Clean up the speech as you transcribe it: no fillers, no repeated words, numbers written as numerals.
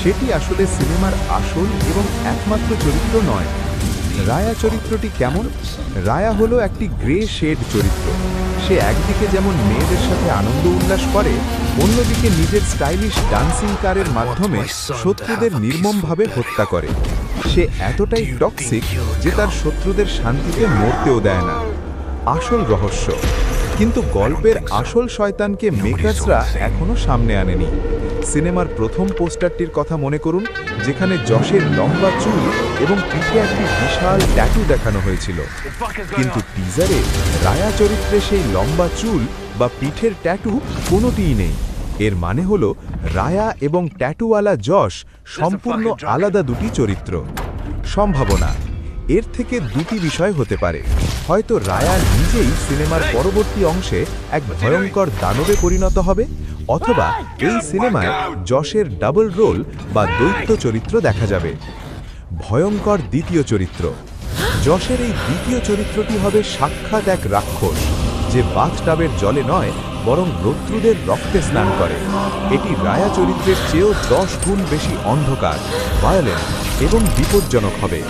সেটি আসলে সিনেমার আসল এবং একমাত্র চরিত্র নয়। রায়া চরিত্রটি কেমন? রায়া হলো একটি গ্রে শেড চরিত্র। সে একদিকে যেমন মেয়েদের সাথে আনন্দ উল্লাস করে, অন্যদিকে নিজের স্টাইলিশ ডান্সিং কারের মাধ্যমে শত্রুদের নির্মমভাবে হত্যা করে। সে এতটাই টক্সিক যে তার শত্রুদের শান্তিতে মরতেও দেয় না। আসল রহস্য, কিন্তু গল্পের আসল শয়তানকে মেকার্সরা এখনো সামনে আনেনি। সিনেমার প্রথম পোস্টারটির কথা মনে করুন, যেখানে যশের লম্বা চুল এবং পিঠে একটি বিশাল ট্যাটু দেখানো হয়েছিল। কিন্তু টিজারে রায়া চরিত্রে সেই লম্বা চুল বা পিঠের ট্যাটু কোনোটিই নেই। এর মানে হলো রায়া এবং ট্যাটুওয়ালা যশ সম্পূর্ণ আলাদা দুটি চরিত্র। সম্ভাবনা, এর থেকে দুটি বিষয় হতে পারে। হয়তো রায়া নিজেই সিনেমার পরবর্তী অংশে এক ভয়ঙ্কর দানবে পরিণত হবে, অথবা এই সিনেমায় যশের ডাবল রোল বা দৈত্য চরিত্র দেখা যাবে। ভয়ঙ্কর দ্বিতীয় চরিত্র, যশের এই দ্বিতীয় চরিত্রটি হবে সাক্ষাৎ এক রাক্ষস, যে বাথটাবের জলে নয় বরং শত্রুদের রক্তে স্নান করে। এটি রায়া চরিত্রের চেয়েও 10 গুণ বেশি অন্ধকার, ভায়োলেন্ট এবং বিপজ্জনক হবে।